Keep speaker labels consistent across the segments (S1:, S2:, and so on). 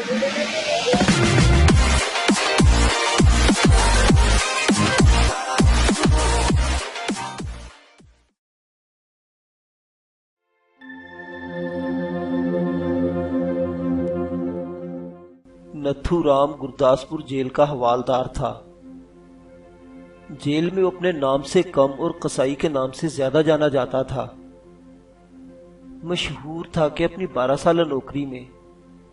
S1: Nathuram Gurdaspur jail کا حوالدار تھا۔ Jail میں وہ اپنے نام سے کم اور قصائی کے نام سے زیادہ جانا جاتا تھا۔ مشہور تھا کہ اپنی 12 سالہ نوکری میں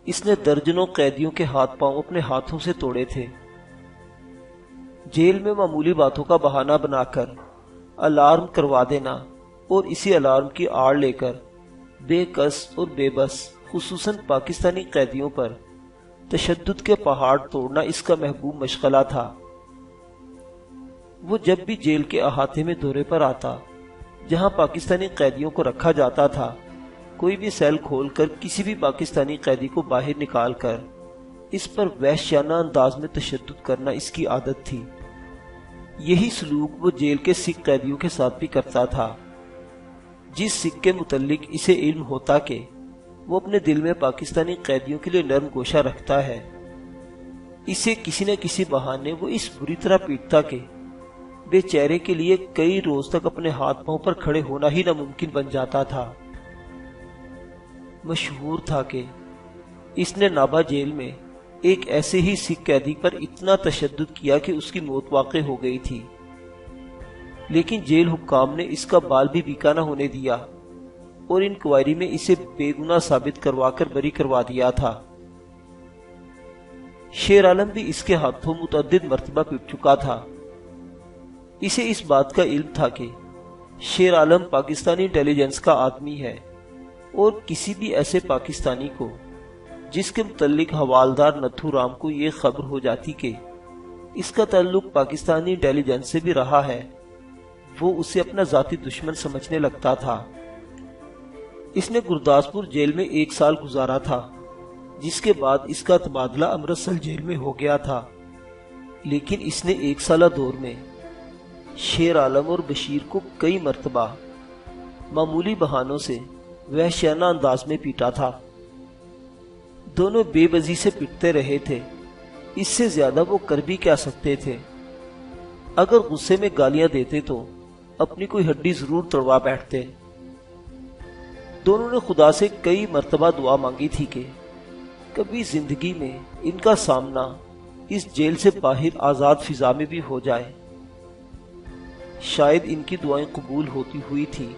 S1: اس نے درجنوں قیدیوں کے ہاتھ پاؤں اپنے ہاتھوں سے توڑے تھے۔ جیل میں معمولی باتوں کا بہانہ بنا کر الارم کروا دینا اور اسی الارم کی آڑ لے کر بے کس اور بے بس خصوصاً پاکستانی قیدیوں پر تشدد کے پہاڑ توڑنا اس کا محبوب مشغلہ تھا۔ وہ جب بھی جیل کے احاطے میں دورے پر آتا جہاں پاکستانی قیدیوں کو رکھا جاتا تھا، کوئی بھی سیل کھول کر کسی بھی پاکستانی قیدی کو باہر نکال کر اس پر وحشیانہ انداز میں تشدد کرنا اس کی عادت تھی۔ یہی سلوک وہ جیل کے سکھ قیدیوں کے ساتھ بھی کرتا تھا۔ جس سکھ کے متعلق اسے علم ہوتا کہ وہ اپنے دل میں پاکستانی قیدیوں کے لیے نرم گوشہ رکھتا ہے، اسے کسی نہ کسی بہانے وہ اس بری طرح پیٹتا کہ بے چہرے کے لیے کئی روز تک اپنے ہاتھ پاؤں پر کھڑے ہونا ہی ناممکن بن جاتا تھا۔ مشہور تھا کہ اس نے نابا جیل میں ایک ایسے ہی سکھ قیدی پر اتنا تشدد کیا کہ اس کی موت واقع ہو گئی تھی، لیکن جیل حکام نے اس کا بال بھی بیکا نہ ہونے دیا اور انکوائری میں اسے بے گناہ ثابت کروا کر بری کروا دیا تھا۔ شیر عالم بھی اس کے ہاتھوں متعدد مرتبہ پٹ چکا تھا۔ اسے اس بات کا علم تھا کہ شیر عالم پاکستانی انٹیلی جنس کا آدمی ہے اور کسی بھی ایسے پاکستانی کو جس کے متعلق حوالدار نتھورام کو یہ خبر ہو جاتی کہ اس کا تعلق پاکستانی انٹیلی جنس سے بھی رہا ہے، وہ اسے اپنا ذاتی دشمن سمجھنے لگتا تھا۔ اس نے گرداسپور جیل میں 1 سال گزارا تھا، جس کے بعد اس کا تبادلہ امرتسر جیل میں ہو گیا تھا، لیکن اس نے 1 سالہ دور میں شیر عالم اور بشیر کو کئی مرتبہ معمولی بہانوں سے وحشیانہ انداز میں پیٹا تھا۔ دونوں بے بزی سے پٹتے رہے تھے، اس سے زیادہ وہ کر بھی کیا سکتے تھے۔ اگر غصے میں گالیاں دیتے تو اپنی کوئی ہڈی ضرور توڑوا بیٹھتے۔ دونوں نے خدا سے کئی مرتبہ دعا مانگی تھی کہ کبھی زندگی میں ان کا سامنا اس جیل سے باہر آزاد فضا میں بھی ہو جائے۔ شاید ان کی دعائیں قبول ہوتی ہوئی تھی،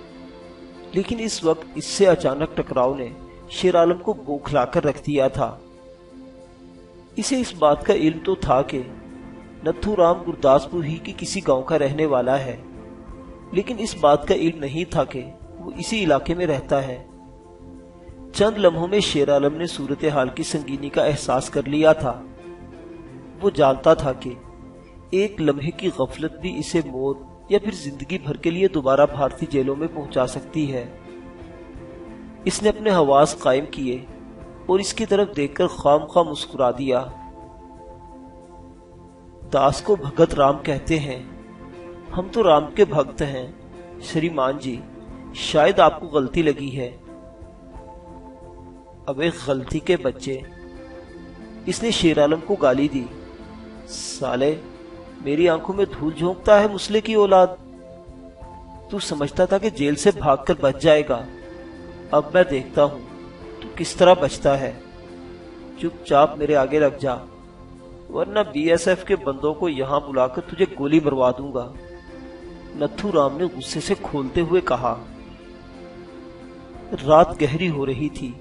S1: لیکن اس وقت اس سے اچانک ٹکراؤ نے شیر عالم کو بوکھلا کر رکھ دیا تھا۔ اسے اس بات کا علم تو تھا کہ نتھورام گرداسپور ہی کی کسی گاؤں کا رہنے والا ہے، لیکن اس بات کا علم نہیں تھا کہ وہ اسی علاقے میں رہتا ہے۔ چند لمحوں میں شیر عالم نے صورتحال کی سنگینی کا احساس کر لیا تھا۔ وہ جانتا تھا کہ ایک لمحے کی غفلت بھی اسے موت یا پھر زندگی بھر کے لیے دوبارہ بھارتی جیلوں میں پہنچا سکتی ہے۔ اس نے اپنے حواس قائم کیے اور اس کی طرف دیکھ کر خام خواہ مسکرا دیا۔ داس کو بھگت رام کہتے ہیں، ہم تو رام کے بھگت ہیں شریمان جی، شاید آپ کو غلطی لگی ہے۔ اب ایک غلطی کے بچے، اس نے شیر عالم کو گالی دی۔ سالے، میری آنکھوں میں دھول جھونکتا ہے مسلے کی اولاد۔ تو سمجھتا تھا کہ جیل سے بھاگ کر بچ جائے گا، اب میں دیکھتا ہوں تو کس طرح بچتا ہے۔ چپ چاپ میرے آگے لگ جا، ورنہ بی ایس ایف کے بندوں کو یہاں بلا کر تجھے گولی مروا دوں گا، نتھورام نے غصے سے کھولتے ہوئے کہا۔ رات گہری ہو رہی تھی،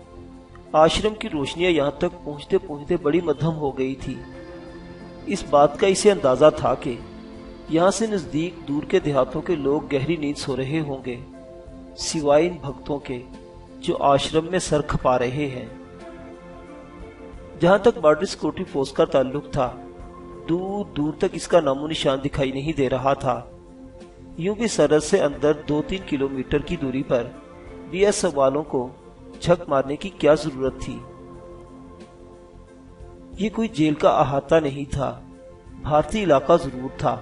S1: آشرم کی روشنیاں یہاں تک پہنچتے پہنچتے بڑی مدھم ہو گئی تھی۔ اس بات کا اسے اندازہ تھا کہ یہاں سے نزدیک دور کے دیہاتوں کے لوگ گہری نیند سو رہے ہوں گے، سوائے ان بھگتوں کے جو آشرم میں سر کھپا رہے ہیں۔ جہاں تک بارڈر سیکورٹی فورس کا تعلق تھا، دور دور تک اس کا نام و نشان دکھائی نہیں دے رہا تھا۔ یوں بھی سرحد سے اندر 2-3 کلومیٹر کی دوری پر بی ایس ایف والوں کو جھک مارنے کی کیا ضرورت تھی؟ یہ کوئی جیل کا احاطہ نہیں تھا، بھارتی علاقہ ضرور تھا،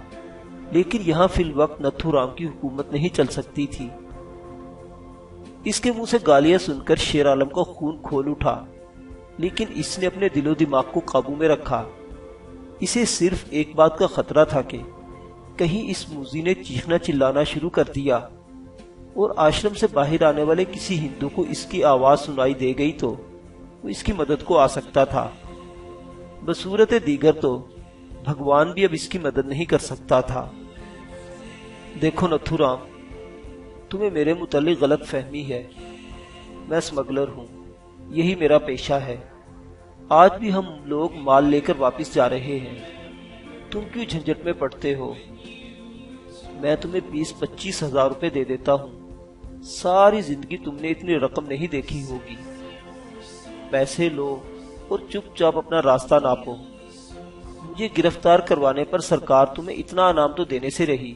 S1: لیکن یہاں فی الوقت نتھورام کی حکومت نہیں چل سکتی تھی۔ اس کے منہ سے گالیاں سن کر شیر عالم کا خون کھول اٹھا۔ لیکن اس نے اپنے دل و دماغ کو قابو میں رکھا۔ اسے صرف ایک بات کا خطرہ تھا کہ کہیں اس موذی نے چیخنا چلانا شروع کر دیا اور آشرم سے باہر آنے والے کسی ہندو کو اس کی آواز سنائی دے گئی تو وہ اس کی مدد کو آ سکتا تھا۔ بصورت دیگر تو بھگوان بھی اب اس کی مدد نہیں کر سکتا تھا۔ دیکھو نتھو رام، تمہیں میرے متعلق غلط فہمی ہے۔ میں اسمگلر ہوں، یہی میرا پیشہ ہے۔ آج بھی ہم لوگ مال لے کر واپس جا رہے ہیں، تم کیوں جھنجٹ میں پڑتے ہو؟ میں تمہیں 20-25 ہزار روپے دے دیتا ہوں۔ ساری زندگی تم نے اتنی رقم نہیں دیکھی ہوگی۔ پیسے لو اور چپ چاپ اپنا راستہ ناپو۔ مجھے گرفتار کروانے پر سرکار تمہیں اتنا انعام تو دینے سے رہی۔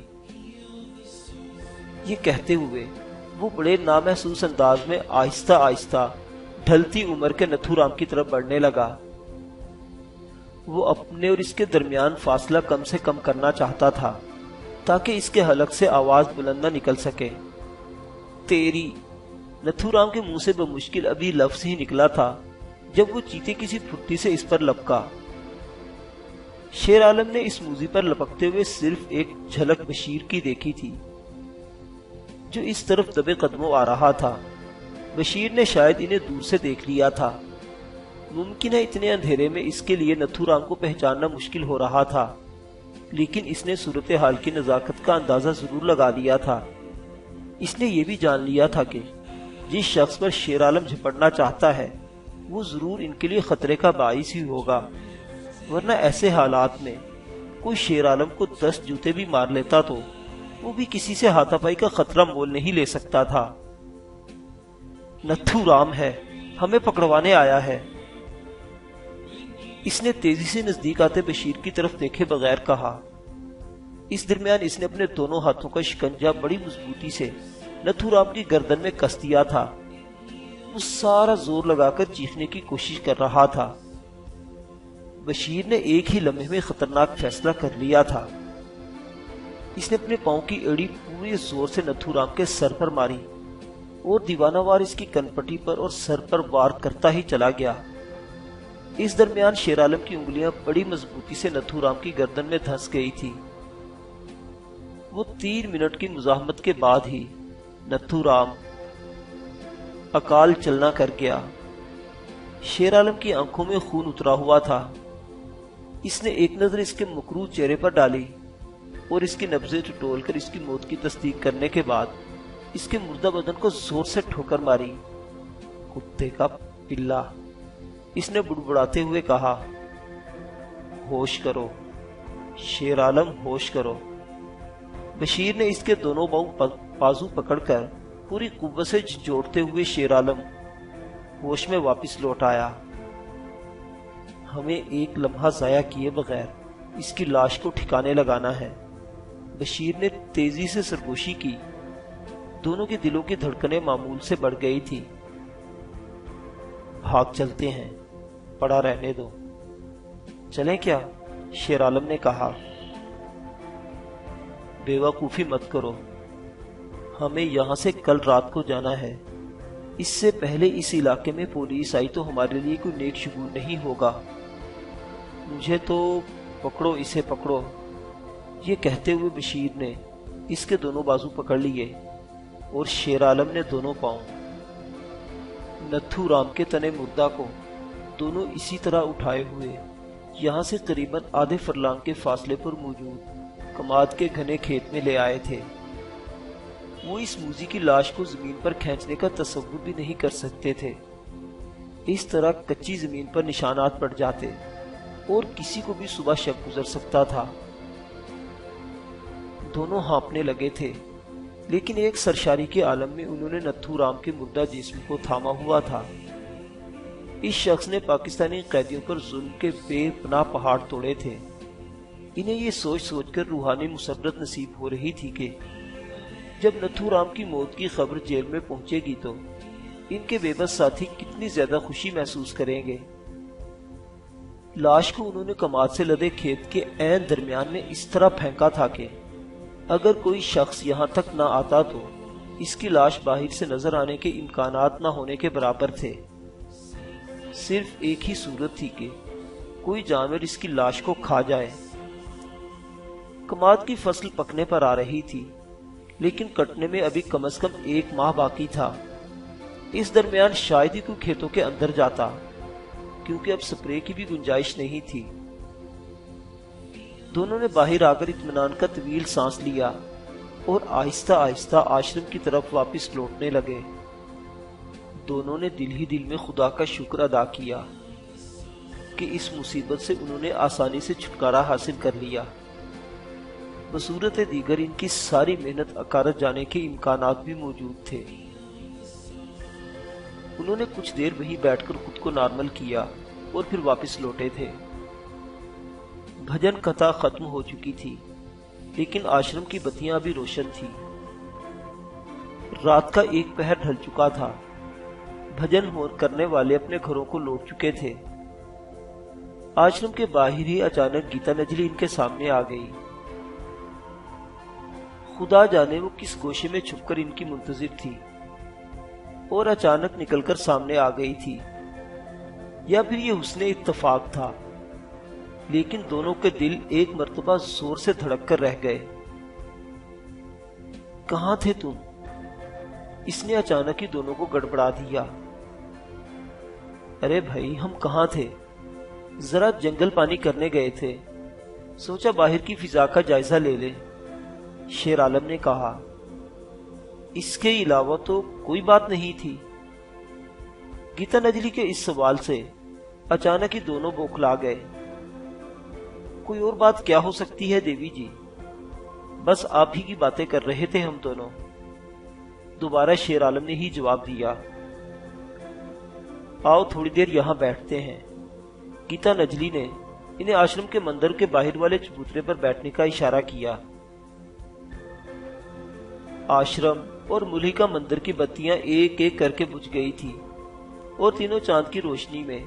S1: یہ کہتے ہوئے وہ بڑے نامحسوس انداز میں آہستہ آہستہ ڈھلتی عمر کے نتھو رام کی طرف بڑھنے لگا۔ وہ اپنے اور اس کے درمیان فاصلہ کم سے کم کرنا چاہتا تھا تاکہ اس کے حلق سے آواز بلند نہ نکل سکے۔ تیری! نتھو رام کے منہ سے بمشکل ابھی لفظ ہی نکلا تھا جب وہ چیتے کسی پھٹی سے اس پر لپکا۔ شیر عالم نے اس موذی پر لپکتے ہوئے صرف ایک جھلک بشیر کی دیکھی تھی جو اس طرف دبے قدموں آ رہا تھا۔ بشیر نے شاید انہیں دور سے دیکھ لیا تھا۔ ممکن ہے اتنے اندھیرے میں اس کے لیے نتھو رام کو پہچاننا مشکل ہو رہا تھا، لیکن اس نے صورتحال کی نزاکت کا اندازہ ضرور لگا لیا تھا۔ اس نے یہ بھی جان لیا تھا کہ جس شخص پر شیر عالم جھپٹنا چاہتا ہے وہ ضرور ان کے لیے خطرے کا باعث ہی ہوگا، ورنہ ایسے حالات میں کوئی شیر عالم کو 10 جوتے بھی مار لیتا تو وہ بھی کسی سے ہاتھا پائی کا خطرہ مول نہیں لے سکتا تھا۔ نتھو رام ہے، ہمیں پکڑوانے آیا ہے، اس نے تیزی سے نزدیک آتے بشیر کی طرف دیکھے بغیر کہا۔ اس درمیان اس نے اپنے دونوں ہاتھوں کا شکنجہ بڑی مضبوطی سے نتھو رام کی گردن میں کس دیا تھا۔ وہ سارا زور لگا کر چیخنے کی کوشش کر رہا تھا۔ بشیر نے ایک ہی لمحے میں خطرناک فیصلہ کر لیا تھا۔ اس نے اپنے پاؤں کی ایڑی پورے زور سے نتھو رام کے سر پر ماری اور دیوانہ وار اس کی کنپٹی پر اور سر پر وار کرتا ہی چلا گیا۔ اس درمیان شیر عالم کی انگلیاں بڑی مضبوطی سے نتھو رام کی گردن میں دھنس گئی تھی۔ وہ 3 منٹ کی مزاحمت کے بعد ہی نتھو رام اکال چلنا کر گیا۔ شیر عالم کی آنکھوں میں خون اترا ہوا تھا۔ اس نے ایک نظر اس کے مکروہ چہرے پر ڈالی اور اس کی نبضیں ٹٹول کر اس کی موت کی تصدیق کرنے کے بعد اس کے مردہ بدن کو زور سے ٹھوکر ماری۔ کتے کا پلا، اس نے بڑبڑاتے ہوئے کہا، ہوش کرو شیر عالم، ہوش کرو۔ بشیر نے اس کے دونوں بازو پکڑ کر پوری قوت سے جھنجھوڑتے ہوئے شیر عالم ہوش میں واپس لوٹ آیا۔ ہمیں ایک لمحہ ضائع کیے بغیر اس کی لاش کو ٹھکانے لگانا ہے۔ بشیر نے تیزی سے سرگوشی کی۔ دونوں کے دلوں کی دھڑکنیں معمول سے بڑھ گئی تھی۔ بھاگ چلتے ہیں، پڑا رہنے دو۔ چلیں کیا؟ شیر عالم نے کہا۔ بے وقوفی مت کرو، ہمیں یہاں سے کل رات کو جانا ہے۔ اس سے پہلے اس علاقے میں پولیس آئی تو ہمارے لیے کوئی نیک شگون نہیں ہوگا۔ مجھے تو پکڑو، اسے پکڑو۔ یہ کہتے ہوئے بشیر نے اس کے دونوں بازو پکڑ لیے اور شیر عالم نے دونوں پاؤں نتھو رام کے تنے مردہ کو دونوں اسی طرح اٹھائے ہوئے یہاں سے قریباً آدھے فرلانگ کے فاصلے پر موجود کماد کے گھنے کھیت میں لے آئے تھے۔ وہ اس موذی کی لاش کو زمین پر کھینچنے کا تصور بھی نہیں کر سکتے تھے۔ اس طرح کچی زمین پر نشانات پڑ جاتے اور کسی کو بھی صبح شک گزر سکتا تھا۔ دونوں ہانپنے لگے تھے، لیکن ایک سرشاری کے عالم میں انہوں نے نتھو رام کے مردہ جسم کو تھاما ہوا تھا۔ اس شخص نے پاکستانی قیدیوں پر ظلم کے بے پناہ پہاڑ توڑے تھے۔ انہیں یہ سوچ سوچ کر روحانی مسرت نصیب ہو رہی تھی کہ جب نتھو رام کی موت کی خبر جیل میں پہنچے گی تو ان کے بے بس ساتھی کتنی زیادہ خوشی محسوس کریں گے۔ لاش کو انہوں نے کماد سے لدے کھیت کے عین درمیان میں اس طرح پھینکا تھا کہ اگر کوئی شخص یہاں تک نہ آتا تو اس کی لاش باہر سے نظر آنے کے امکانات نہ ہونے کے برابر تھے۔ صرف ایک ہی صورت تھی کہ کوئی جانور اس کی لاش کو کھا جائے۔ کماد کی فصل پکنے پر آ رہی تھی، لیکن کٹنے میں ابھی کم از کم 1 ماہ باقی تھا۔ اس درمیان شاید ہی کوئی کھیتوں کے اندر جاتا، کیونکہ اب سپرے کی بھی گنجائش نہیں تھی۔ دونوں نے باہر آ کر اطمینان کا طویل سانس لیا اور آہستہ آہستہ آشرم کی طرف واپس لوٹنے لگے۔ دونوں نے دل ہی دل میں خدا کا شکر ادا کیا کہ اس مصیبت سے انہوں نے آسانی سے چھٹکارا حاصل کر لیا۔ بصورت دیگر ان کی ساری محنت اکارت جانے کے امکانات بھی موجود تھے۔ انہوں نے کچھ دیر وہیں بیٹھ کر خود کو نارمل کیا اور پھر واپس لوٹے تھے۔ بھجن کتھا ختم ہو چکی تھی، لیکن آشرم کی بتیاں ابھی روشن تھی۔ رات کا 1 پہر ڈھل چکا تھا۔ بھجن کرنے والے اپنے گھروں کو لوٹ چکے تھے۔ آشرم کے باہر ہی اچانک گیتا نجلی ان کے سامنے آ گئی۔ خدا جانے وہ کس گوشے میں چھپ کر ان کی منتظر تھی اور اچانک نکل کر سامنے آ گئی تھی، یا پھر یہ حسن اتفاق تھا، لیکن دونوں کے دل ایک مرتبہ زور سے دھڑک کر رہ گئے۔ کہاں تھے تم؟ اس نے اچانک ہی دونوں کو گڑبڑا دیا۔ ارے بھائی، ہم کہاں تھے؟ ذرا جنگل پانی کرنے گئے تھے، سوچا باہر کی فضا کا جائزہ لے لیں، شیر عالم نے کہا۔ اس کے علاوہ تو کوئی بات نہیں تھی۔ گیتا نجلی کے اس سوال سے اچانک ہی دونوں بوکھلا گئے۔ کوئی اور بات کیا ہو سکتی ہے دیوی جی؟ بس آپ ہی کی باتیں کر رہے تھے ہم دونوں، دوبارہ شیر عالم نے ہی جواب دیا۔ آؤ تھوڑی دیر یہاں بیٹھتے ہیں۔ گیتا نجلی نے انہیں آشرم کے مندر کے باہر والے چبوترے پر بیٹھنے کا اشارہ کیا۔ آشرم اور ملہکا مندر کی بتیاں ایک ایک کر کے بجھ گئی تھی اور تینوں چاند کی روشنی میں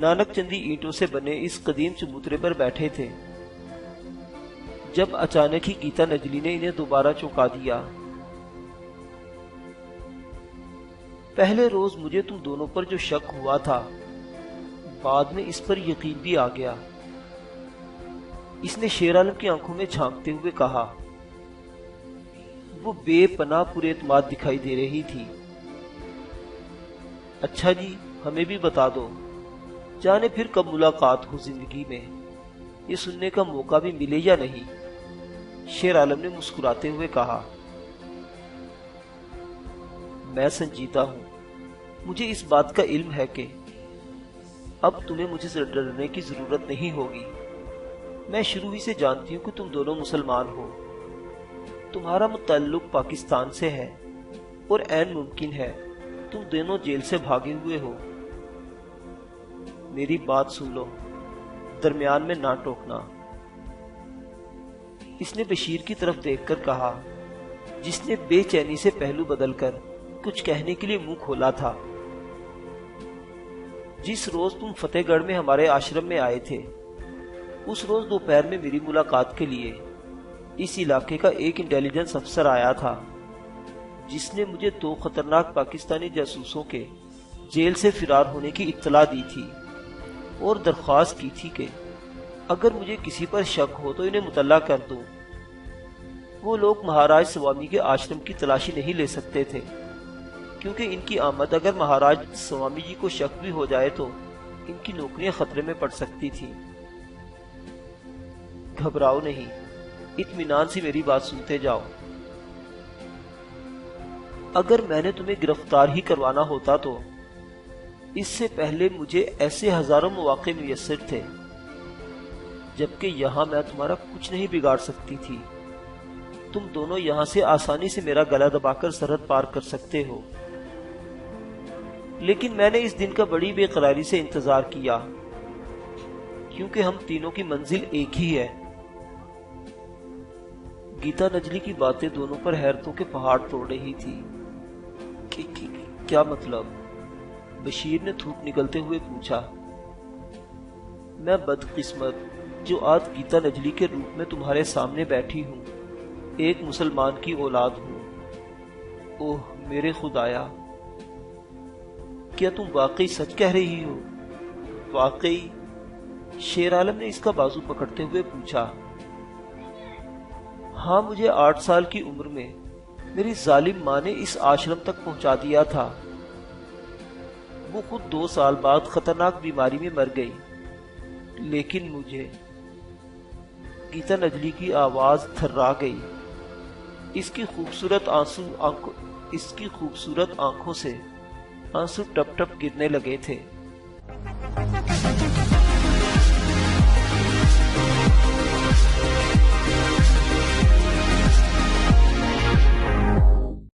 S1: نانک چندی اینٹوں سے بنے اس قدیم چبوترے پر بیٹھے تھے، جب اچانک ہی گیتا نجلی نے انہیں دوبارہ چونکا دیا۔ پہلے روز مجھے تم دونوں پر جو شک ہوا تھا، بعد میں اس پر یقین بھی آ گیا، اس نے شیر عالم کی آنکھوں میں جھانکتے ہوئے کہا۔ وہ بے پناہ پر اعتماد دکھائی دے رہی تھی۔ اچھا جی، ہمیں بھی بتا دو، جانے پھر کب ملاقات ہو زندگی میں، یہ سننے کا موقع بھی ملے یا نہیں، شیر عالم نے مسکراتے ہوئے کہا۔ میں سنجیدہ ہوں، مجھے اس بات کا علم ہے کہ اب تمہیں مجھے سے ڈرنے کی ضرورت نہیں ہوگی۔ میں شروع ہی سے جانتی ہوں کہ تم دونوں مسلمان ہو، تمہارا تعلق پاکستان سے ہے اور عین ممکن ہے تم دونوں جیل سے بھاگے ہوئے ہو۔ میری بات سن لو، درمیان میں نہ ٹوکنا، اس نے بشیر کی طرف دیکھ کر کہا، جس نے بے چینی سے پہلو بدل کر کچھ کہنے کے لیے منہ کھولا تھا۔ جس روز تم فتح گڑھ میں ہمارے آشرم میں آئے تھے، اس روز دوپہر میں میری ملاقات کے لیے اس علاقے کا ایک انٹیلیجنس افسر آیا تھا، جس نے مجھے 2 خطرناک پاکستانی جاسوسوں کے جیل سے فرار ہونے کی اطلاع دی تھی اور درخواست کی تھی کہ اگر مجھے کسی پر شک ہو تو انہیں مطلع کر دوں۔ وہ لوگ مہاراج سوامی کے آشرم کی تلاشی نہیں لے سکتے تھے، کیونکہ ان کی آمد اگر مہاراج سوامی جی کو شک بھی ہو جائے تو ان کی نوکریاں خطرے میں پڑ سکتی تھیں۔ گھبراؤ نہیں، اطمینان سے میری بات سنتے جاؤ۔ اگر میں نے تمہیں گرفتار ہی کروانا ہوتا تو اس سے پہلے مجھے ایسے ہزاروں مواقع میسر تھے، جبکہ یہاں میں تمہارا کچھ نہیں بگاڑ سکتی تھی۔ تم دونوں یہاں سے آسانی سے میرا گلا دبا کر سرحد پار کر سکتے ہو، لیکن میں نے اس دن کا بڑی بے قراری سے انتظار کیا، کیونکہ ہم تینوں کی منزل ایک ہی ہے۔ گیتا نجلی کی باتیں دونوں پر حیرتوں کے پہاڑ توڑ رہی تھی۔ کیا مطلب؟ بشیر نے تھوک نکلتے ہوئے پوچھا۔ میں بدقسمت جو آج گیتا نجلی کے روپ میں تمہارے سامنے بیٹھی ہوں، ایک مسلمان کی اولاد ہوں۔ اوہ میرے خدایا، کیا تم واقعی سچ کہہ رہی ہو؟ واقعی؟ شیر عالم نے اس کا بازو پکڑتے ہوئے پوچھا۔ ہاں، مجھے 8 سال کی عمر میں میری ظالم ماں نے اس آشرم تک پہنچا دیا تھا۔ وہ خود 2 سال بعد خطرناک بیماری میں مر گئی، لیکن مجھے گیتا نجلی کی آواز تھرا گئی۔ اس کی خوبصورت آنکھوں سے آنسو ٹپ ٹپ گرنے لگے تھے۔